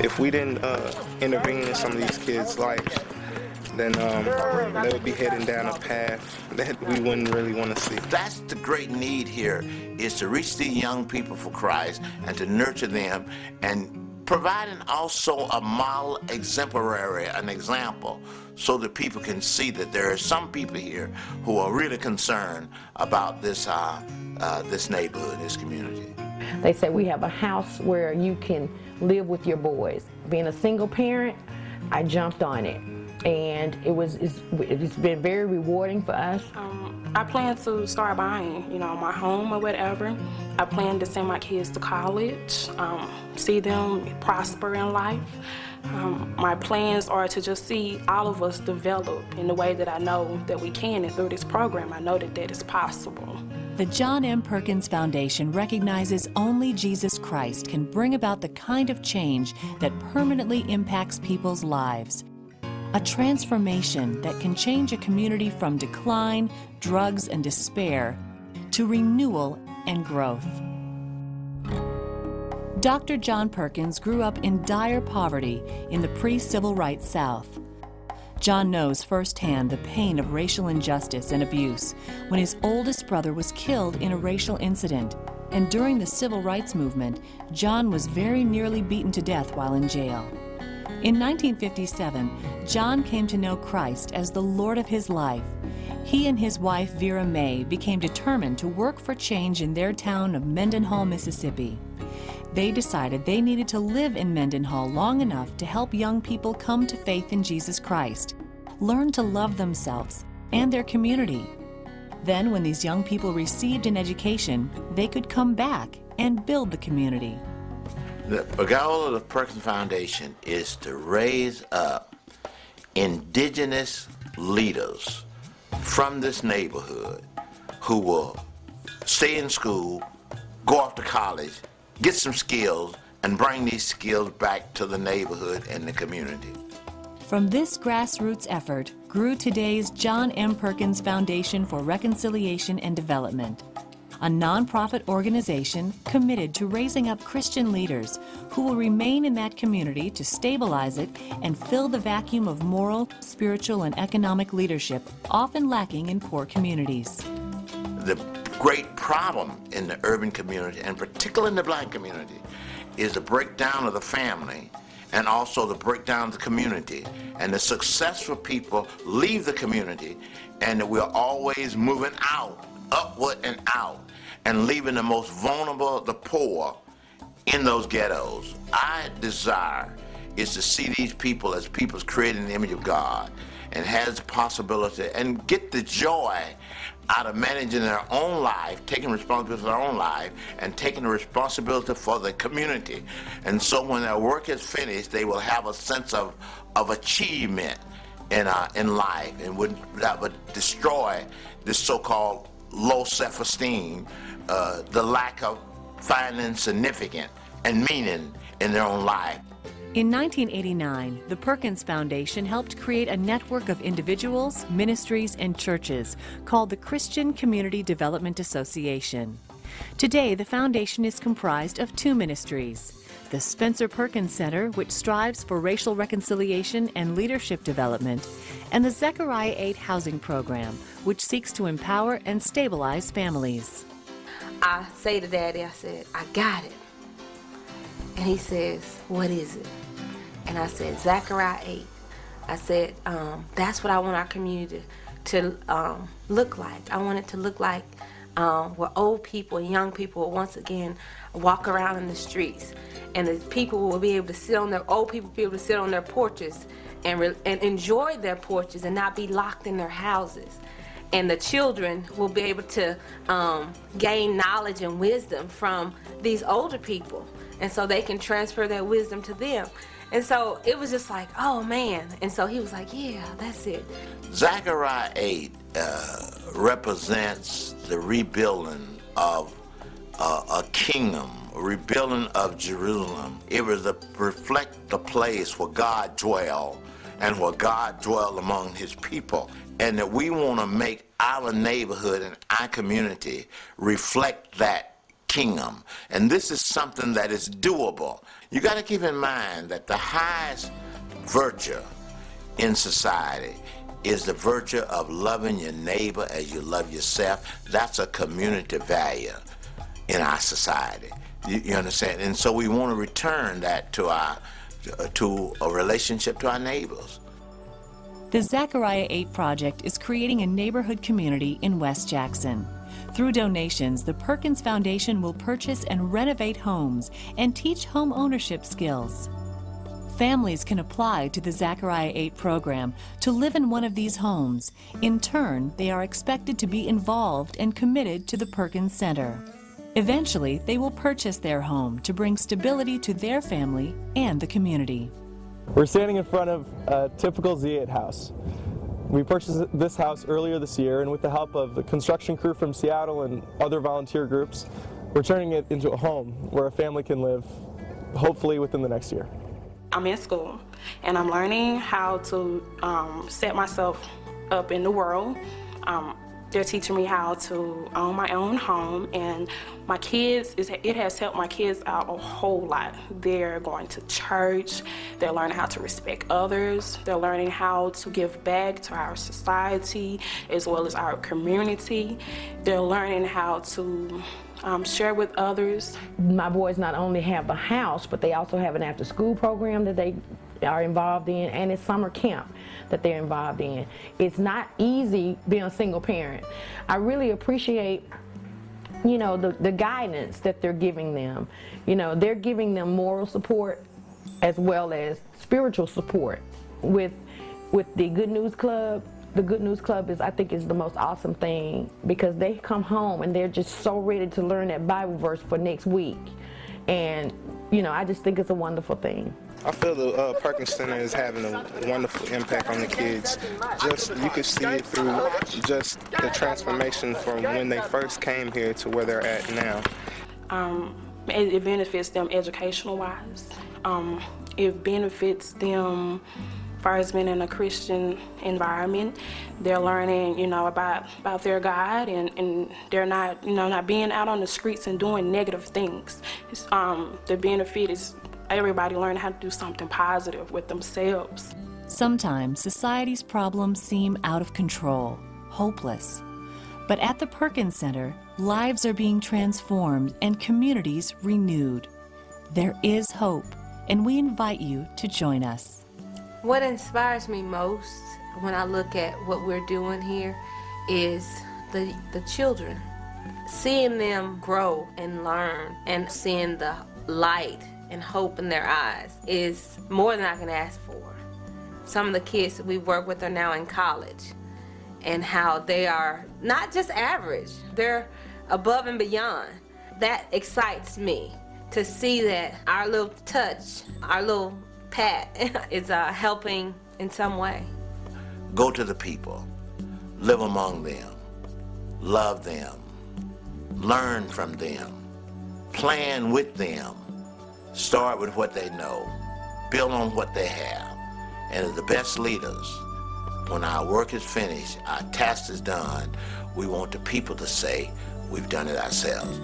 if we didn't intervene in some of these kids' lives, then they would be heading down a path that we wouldn't really want to see. That's the great need here, is to reach these young people for Christ and to nurture them, and providing also a model exemplary, an example, so that people can see that there are some people here who are really concerned about this, this neighborhood, this community. They say we have a house where you can live with your boys. Being a single parent, I jumped on it. And it's been very rewarding for us. I plan to start buying, my home or whatever. I plan to send my kids to college, see them prosper in life. My plans are to just see all of us develop in the way that I know that we can, and through this program, I know that that is possible. The John M. Perkins Foundation recognizes only Jesus Christ can bring about the kind of change that permanently impacts people's lives. A transformation that can change a community from decline, drugs, and despair to renewal and growth. Dr. John Perkins grew up in dire poverty in the pre-civil rights South. John knows firsthand the pain of racial injustice and abuse when his oldest brother was killed in a racial incident. And during the civil rights movement, John was very nearly beaten to death while in jail. In 1957, John came to know Christ as the Lord of his life. He and his wife, Vera Mae, became determined to work for change in their town of Mendenhall, Mississippi. They decided they needed to live in Mendenhall long enough to help young people come to faith in Jesus Christ, learn to love themselves and their community. Then, when these young people received an education, they could come back and build the community. The goal of the Perkins Foundation is to raise up indigenous leaders from this neighborhood who will stay in school, go off to college, get some skills, and bring these skills back to the neighborhood and the community. From this grassroots effort grew today's John M. Perkins Foundation for Reconciliation and Development, a nonprofit organization committed to raising up Christian leaders who will remain in that community to stabilize it and fill the vacuum of moral, spiritual, and economic leadership often lacking in poor communities. The great problem in the urban community, and particularly in the black community, is the breakdown of the family and also the breakdown of the community. And the successful people leave the community, and we're always moving out, upward and out, and leaving the most vulnerable, the poor, in those ghettos. Our desire is to see these people as people created in the image of God and has the possibility and get the joy out of managing their own life, taking responsibility for their own life, and taking the responsibility for the community. And so when their work is finished, they will have a sense of achievement in life, and that would destroy this so-called low self-esteem, the lack of finding significance and meaning in their own life. In 1989, the Perkins Foundation helped create a network of individuals, ministries, and churches called the Christian Community Development Association. Today, the foundation is comprised of two ministries: the Spencer Perkins Center, which strives for racial reconciliation and leadership development, and the Zechariah 8 Housing Program, which seeks to empower and stabilize families. I say to Daddy, I said, I got it. And he says, what is it? And I said, Zechariah 8. I said, that's what I want our community to look like. I want it to look like where old people and young people will once again walk around in the streets. And the people will be able to sit on their, old people will be able to sit on their porches and enjoy their porches and not be locked in their houses. And the children will be able to gain knowledge and wisdom from these older people. And so they can transfer that wisdom to them. And so it was just like, oh man. And so he was like, yeah, that's it. Zechariah 8 represents the rebuilding of a kingdom, a rebuilding of Jerusalem. It was to reflect the place where God dwelled and where God dwelled among his people. And that we want to make our neighborhood and our community reflect that kingdom. And this is something that is doable. You got to keep in mind that the highest virtue in society is the virtue of loving your neighbor as you love yourself. That's a community value in our society. You understand? And so we want to return that to a relationship to our neighbors. The Zechariah 8 project is creating a neighborhood community in West Jackson. Through donations, the Perkins Foundation will purchase and renovate homes and teach home ownership skills. Families can apply to the Zechariah 8 program to live in one of these homes. In turn, they are expected to be involved and committed to the Perkins Center. Eventually, they will purchase their home to bring stability to their family and the community. We're standing in front of a typical Z8 house. We purchased this house earlier this year, and with the help of the construction crew from Seattle and other volunteer groups, we're turning it into a home where a family can live, hopefully within the next year. I'm in school, and I'm learning how to set myself up in the world. They're teaching me how to own my own home, and my kids, it has helped my kids out a whole lot. They're going to church, they're learning how to respect others, they're learning how to give back to our society as well as our community. They're learning how to share with others. My boys not only have a house, but they also have an after-school program that they are involved in, and it's summer camp that they're involved in. It's not easy being a single parent. I really appreciate, you know, the guidance that they're giving them. You know, they're giving them moral support as well as spiritual support. With the Good News Club, the Good News Club I think is the most awesome thing, because they come home and they're just so ready to learn that Bible verse for next week. And, you know, I just think it's a wonderful thing. I feel the Perkins Center is having a wonderful impact on the kids. Just, you can see it through just the transformation from when they first came here to where they're at now. It benefits them educational-wise. It benefits them as far as being in a Christian environment. They're learning, you know, about their God, and they're not, you know, not being out on the streets and doing negative things. The benefit is everybody learning how to do something positive with themselves. Sometimes society's problems seem out of control, hopeless. But at the Perkins Center, lives are being transformed and communities renewed. There is hope, and we invite you to join us. What inspires me most when I look at what we're doing here is the children. Seeing them grow and learn and seeing the light and hope in their eyes is more than I can ask for. Some of the kids that we work with are now in college, and how they are not just average, they're above and beyond. That excites me to see that our little touch, our little pat is helping in some way. Go to the people, live among them, love them, learn from them, plan with them. Start with what they know, build on what they have. And as the best leaders, when our work is finished, our task is done, we want the people to say, we've done it ourselves.